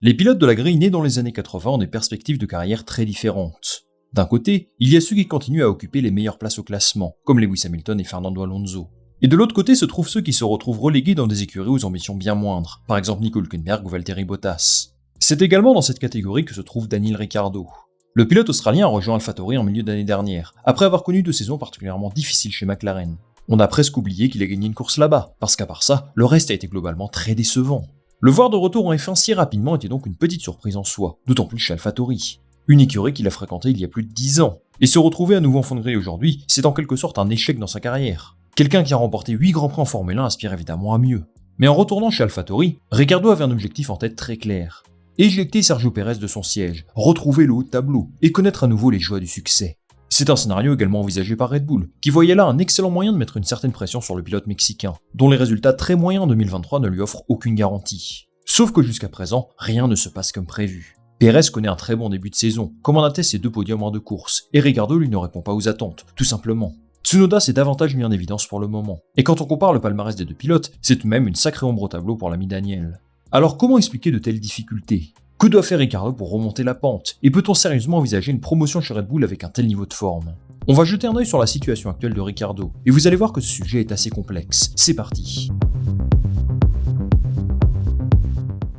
Les pilotes de la grille nés dans les années 80 ont des perspectives de carrière très différentes. D'un côté, il y a ceux qui continuent à occuper les meilleures places au classement, comme Lewis Hamilton et Fernando Alonso. Et de l'autre côté se trouvent ceux qui se retrouvent relégués dans des écuries aux ambitions bien moindres, par exemple Nico Hülkenberg ou Valtteri Bottas. C'est également dans cette catégorie que se trouve Daniel Ricciardo. Le pilote australien a rejoint AlphaTauri en milieu d'année dernière, après avoir connu 2 saisons particulièrement difficiles chez McLaren. On a presque oublié qu'il a gagné une course là-bas, parce qu'à part ça, le reste a été globalement très décevant. Le voir de retour en F1 si rapidement était donc une petite surprise en soi, d'autant plus chez AlphaTauri. Une écurie qu'il a fréquentée il y a plus de 10 ans. Et se retrouver à nouveau en fond de grille aujourd'hui, c'est en quelque sorte un échec dans sa carrière. Quelqu'un qui a remporté 8 grands prix en Formule 1 aspire évidemment à mieux. Mais en retournant chez AlphaTauri, Ricciardo avait un objectif en tête très clair. Éjecter Sergio Pérez de son siège, retrouver le haut de tableau et connaître à nouveau les joies du succès. C'est un scénario également envisagé par Red Bull, qui voyait là un excellent moyen de mettre une certaine pression sur le pilote mexicain, dont les résultats très moyens en 2023 ne lui offrent aucune garantie. Sauf que jusqu'à présent, rien ne se passe comme prévu. Pérez connaît un très bon début de saison, comme en attestent ses 2 podiums en 2 courses, et Ricciardo lui ne répond pas aux attentes, tout simplement. Tsunoda s'est davantage mis en évidence pour le moment, et quand on compare le palmarès des 2 pilotes, c'est tout de même une sacrée ombre au tableau pour l'ami Daniel. Alors comment expliquer de telles difficultés ? Que doit faire Ricciardo pour remonter la pente ? Et peut-on sérieusement envisager une promotion chez Red Bull avec un tel niveau de forme ? On va jeter un œil sur la situation actuelle de Ricciardo, et vous allez voir que ce sujet est assez complexe. C'est parti.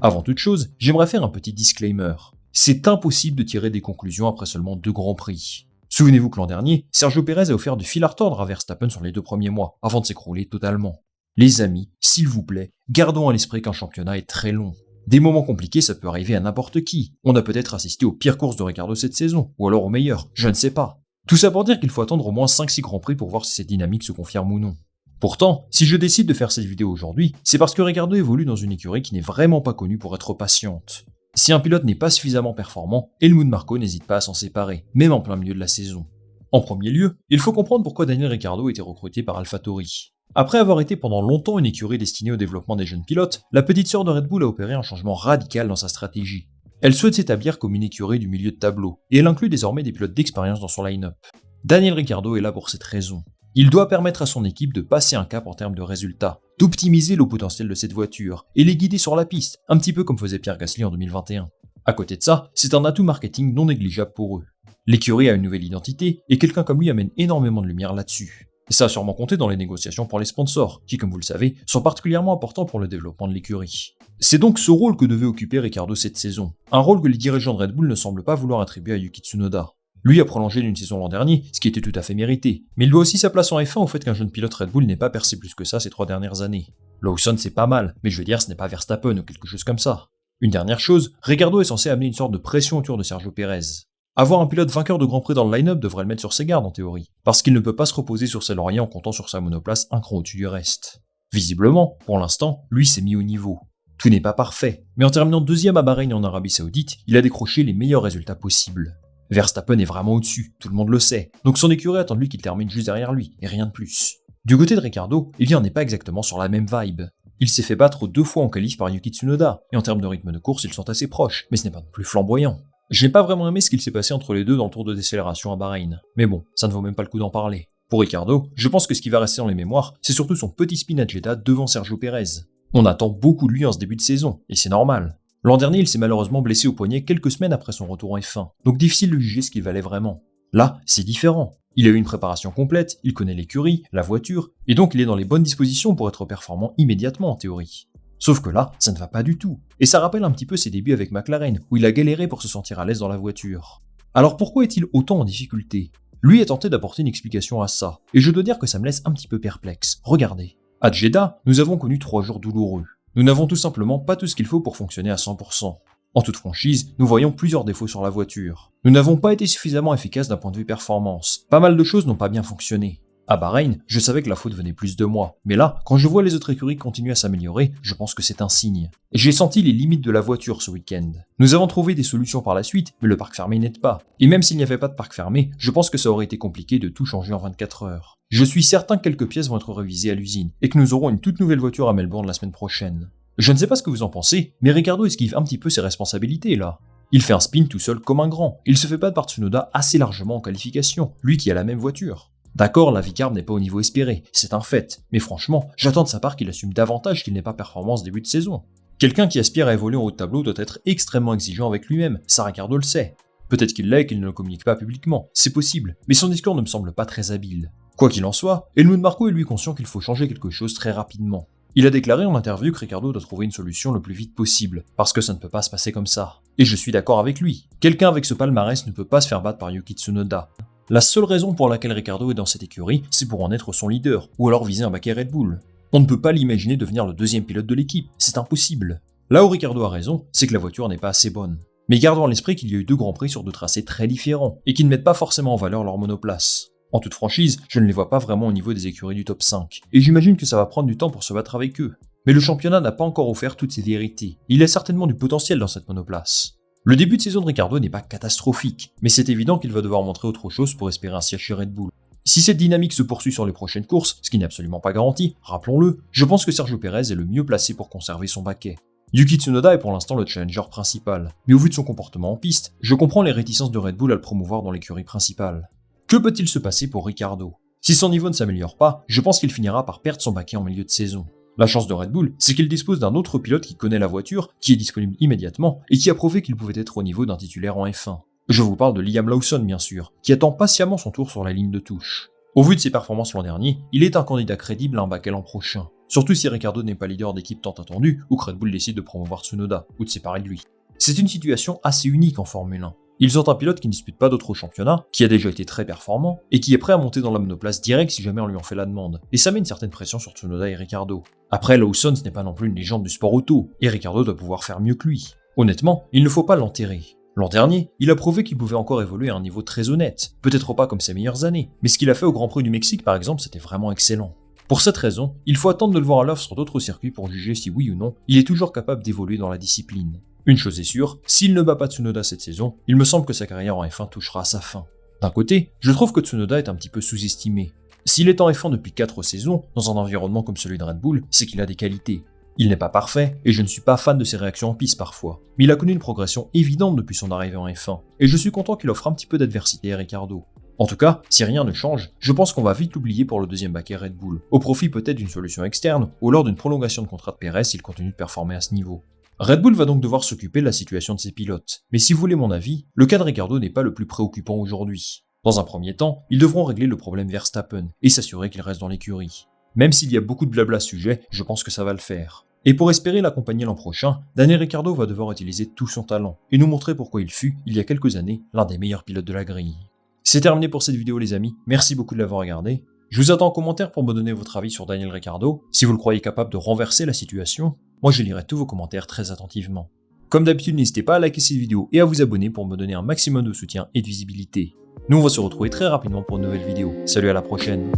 Avant toute chose, j'aimerais faire un petit disclaimer. C'est impossible de tirer des conclusions après seulement 2 grands prix. Souvenez-vous que l'an dernier, Sergio Pérez a offert du fil à retordre à Verstappen sur les 2 premiers mois, avant de s'écrouler totalement. Les amis, s'il vous plaît, gardons à l'esprit qu'un championnat est très long. Des moments compliqués, ça peut arriver à n'importe qui. On a peut-être assisté aux pires courses de Ricciardo cette saison, ou alors aux meilleures, je ne sais pas. Tout ça pour dire qu'il faut attendre au moins 5-6 grands prix pour voir si cette dynamique se confirme ou non. Pourtant, si je décide de faire cette vidéo aujourd'hui, c'est parce que Ricciardo évolue dans une écurie qui n'est vraiment pas connue pour être patiente. Si un pilote n'est pas suffisamment performant, Helmut Marko n'hésite pas à s'en séparer, même en plein milieu de la saison. En premier lieu, il faut comprendre pourquoi Daniel Ricciardo a été recruté par AlphaTauri. Après avoir été pendant longtemps une écurie destinée au développement des jeunes pilotes, la petite sœur de Red Bull a opéré un changement radical dans sa stratégie. Elle souhaite s'établir comme une écurie du milieu de tableau, et elle inclut désormais des pilotes d'expérience dans son line-up. Daniel Ricciardo est là pour cette raison. Il doit permettre à son équipe de passer un cap en termes de résultats, d'optimiser le potentiel de cette voiture, et les guider sur la piste, un petit peu comme faisait Pierre Gasly en 2021. À côté de ça, c'est un atout marketing non négligeable pour eux. L'écurie a une nouvelle identité, et quelqu'un comme lui amène énormément de lumière là-dessus. Et ça a sûrement compté dans les négociations pour les sponsors, qui comme vous le savez, sont particulièrement importants pour le développement de l'écurie. C'est donc ce rôle que devait occuper Ricciardo cette saison, un rôle que les dirigeants de Red Bull ne semblent pas vouloir attribuer à Yuki Tsunoda. Lui a prolongé d'une saison l'an dernier, ce qui était tout à fait mérité, mais il doit aussi sa place en F1 au fait qu'un jeune pilote Red Bull n'ait pas percé plus que ça ces 3 dernières années. Lawson c'est pas mal, mais je veux dire ce n'est pas Verstappen ou quelque chose comme ça. Une dernière chose, Ricciardo est censé amener une sorte de pression autour de Sergio Pérez. Avoir un pilote vainqueur de Grand Prix dans le line-up devrait le mettre sur ses gardes en théorie, parce qu'il ne peut pas se reposer sur ses lauriers en comptant sur sa monoplace un cran au-dessus du reste. Visiblement, pour l'instant, lui s'est mis au niveau. Tout n'est pas parfait, mais en terminant 2e à Bahreïn et en Arabie Saoudite, il a décroché les meilleurs résultats possibles. Verstappen est vraiment au-dessus, tout le monde le sait, donc son écurie attend de lui qu'il termine juste derrière lui, et rien de plus. Du côté de Ricciardo, il n'est pas exactement sur la même vibe. Il s'est fait battre 2 fois en qualif par Yuki Tsunoda, et en termes de rythme de course, ils sont assez proches, mais ce n'est pas non plus flamboyant. Je n'ai pas vraiment aimé ce qu'il s'est passé entre les deux dans le tour de décélération à Bahreïn, mais bon, ça ne vaut même pas le coup d'en parler. Pour Ricciardo, je pense que ce qui va rester dans les mémoires, c'est surtout son petit spin à Jeddah devant Sergio Pérez. On attend beaucoup de lui en ce début de saison, et c'est normal. L'an dernier, il s'est malheureusement blessé au poignet quelques semaines après son retour en F1, donc difficile de juger ce qu'il valait vraiment. Là, c'est différent. Il a eu une préparation complète, il connaît l'écurie, la voiture, et donc il est dans les bonnes dispositions pour être performant immédiatement en théorie. Sauf que là, ça ne va pas du tout. Et ça rappelle un petit peu ses débuts avec McLaren, où il a galéré pour se sentir à l'aise dans la voiture. Alors pourquoi est-il autant en difficulté ? Lui a tenté d'apporter une explication à ça, et je dois dire que ça me laisse un petit peu perplexe. Regardez. À Jeddah, nous avons connu 3 jours douloureux. Nous n'avons tout simplement pas tout ce qu'il faut pour fonctionner à 100%. En toute franchise, nous voyons plusieurs défauts sur la voiture. Nous n'avons pas été suffisamment efficaces d'un point de vue performance. Pas mal de choses n'ont pas bien fonctionné. À Bahreïn, je savais que la faute venait plus de moi, mais là, quand je vois les autres écuries continuer à s'améliorer, je pense que c'est un signe. J'ai senti les limites de la voiture ce week-end. Nous avons trouvé des solutions par la suite, mais le parc fermé n'aide pas. Et même s'il n'y avait pas de parc fermé, je pense que ça aurait été compliqué de tout changer en 24 heures. Je suis certain que quelques pièces vont être révisées à l'usine, et que nous aurons une toute nouvelle voiture à Melbourne la semaine prochaine. Je ne sais pas ce que vous en pensez, mais Ricciardo esquive un petit peu ses responsabilités là. Il fait un spin tout seul comme un grand, il se fait battre par Tsunoda assez largement en qualification, lui qui a la même voiture. D'accord, la Vicarbe n'est pas au niveau espéré, c'est un fait, mais franchement, j'attends de sa part qu'il assume davantage qu'il n'est pas performant ce début de saison. Quelqu'un qui aspire à évoluer en haut de tableau doit être extrêmement exigeant avec lui-même, ça Ricciardo le sait. Peut-être qu'il l'est et qu'il ne le communique pas publiquement, c'est possible, mais son discours ne me semble pas très habile. Quoi qu'il en soit, Helmut Marko est lui conscient qu'il faut changer quelque chose très rapidement. Il a déclaré en interview que Ricciardo doit trouver une solution le plus vite possible, parce que ça ne peut pas se passer comme ça. Et je suis d'accord avec lui. Quelqu'un avec ce palmarès ne peut pas se faire battre par Yuki Tsunoda. La seule raison pour laquelle Ricciardo est dans cette écurie, c'est pour en être son leader, ou alors viser un baquet Red Bull. On ne peut pas l'imaginer devenir le deuxième pilote de l'équipe, c'est impossible. Là où Ricciardo a raison, c'est que la voiture n'est pas assez bonne. Mais gardons à l'esprit qu'il y a eu 2 grands prix sur 2 tracés très différents, et qui ne mettent pas forcément en valeur leur monoplace. En toute franchise, je ne les vois pas vraiment au niveau des écuries du top 5, et j'imagine que ça va prendre du temps pour se battre avec eux. Mais le championnat n'a pas encore offert toutes ses vérités, et il y a certainement du potentiel dans cette monoplace. Le début de saison de Ricciardo n'est pas catastrophique, mais c'est évident qu'il va devoir montrer autre chose pour espérer un siège chez Red Bull. Si cette dynamique se poursuit sur les prochaines courses, ce qui n'est absolument pas garanti, rappelons-le, je pense que Sergio Pérez est le mieux placé pour conserver son baquet. Yuki Tsunoda est pour l'instant le challenger principal, mais au vu de son comportement en piste, je comprends les réticences de Red Bull à le promouvoir dans l'écurie principale. Que peut-il se passer pour Ricciardo? Si son niveau ne s'améliore pas, je pense qu'il finira par perdre son baquet en milieu de saison. La chance de Red Bull, c'est qu'il dispose d'un autre pilote qui connaît la voiture, qui est disponible immédiatement, et qui a prouvé qu'il pouvait être au niveau d'un titulaire en F1. Je vous parle de Liam Lawson bien sûr, qui attend patiemment son tour sur la ligne de touche. Au vu de ses performances l'an dernier, il est un candidat crédible à un baquet l'an prochain. Surtout si Ricciardo n'est pas leader d'équipe tant attendu, ou que Red Bull décide de promouvoir Tsunoda, ou de séparer de lui. C'est une situation assez unique en Formule 1. Ils ont un pilote qui ne dispute pas d'autres championnats, qui a déjà été très performant, et qui est prêt à monter dans la monoplace directe si jamais on lui en fait la demande. Et ça met une certaine pression sur Tsunoda et Ricciardo. Après, Lawson ce n'est pas non plus une légende du sport auto, et Ricciardo doit pouvoir faire mieux que lui. Honnêtement, il ne faut pas l'enterrer. L'an dernier, il a prouvé qu'il pouvait encore évoluer à un niveau très honnête, peut-être pas comme ses meilleures années, mais ce qu'il a fait au Grand Prix du Mexique par exemple, c'était vraiment excellent. Pour cette raison, il faut attendre de le voir à l'œuvre sur d'autres circuits pour juger si oui ou non, il est toujours capable d'évoluer dans la discipline. Une chose est sûre, s'il ne bat pas Tsunoda cette saison, il me semble que sa carrière en F1 touchera à sa fin. D'un côté, je trouve que Tsunoda est un petit peu sous-estimé. S'il est en F1 depuis 4 saisons, dans un environnement comme celui de Red Bull, c'est qu'il a des qualités. Il n'est pas parfait, et je ne suis pas fan de ses réactions en piste parfois, mais il a connu une progression évidente depuis son arrivée en F1, et je suis content qu'il offre un petit peu d'adversité à Ricciardo. En tout cas, si rien ne change, je pense qu'on va vite l'oublier pour le deuxième baquet Red Bull, au profit peut-être d'une solution externe, ou lors d'une prolongation de contrat de Pérez s'il continue de performer à ce niveau. Red Bull va donc devoir s'occuper de la situation de ses pilotes, mais si vous voulez mon avis, le cas de Ricciardo n'est pas le plus préoccupant aujourd'hui. Dans un premier temps, ils devront régler le problème Verstappen, et s'assurer qu'il reste dans l'écurie. Même s'il y a beaucoup de blabla à ce sujet, je pense que ça va le faire. Et pour espérer l'accompagner l'an prochain, Daniel Ricciardo va devoir utiliser tout son talent, et nous montrer pourquoi il fut, il y a quelques années, l'un des meilleurs pilotes de la grille. C'est terminé pour cette vidéo les amis, merci beaucoup de l'avoir regardé. Je vous attends en commentaire pour me donner votre avis sur Daniel Ricciardo, si vous le croyez capable de renverser la situation. Moi je lirai tous vos commentaires très attentivement. Comme d'habitude, n'hésitez pas à liker cette vidéo et à vous abonner pour me donner un maximum de soutien et de visibilité. Nous on va se retrouver très rapidement pour une nouvelle vidéo. Salut, à la prochaine.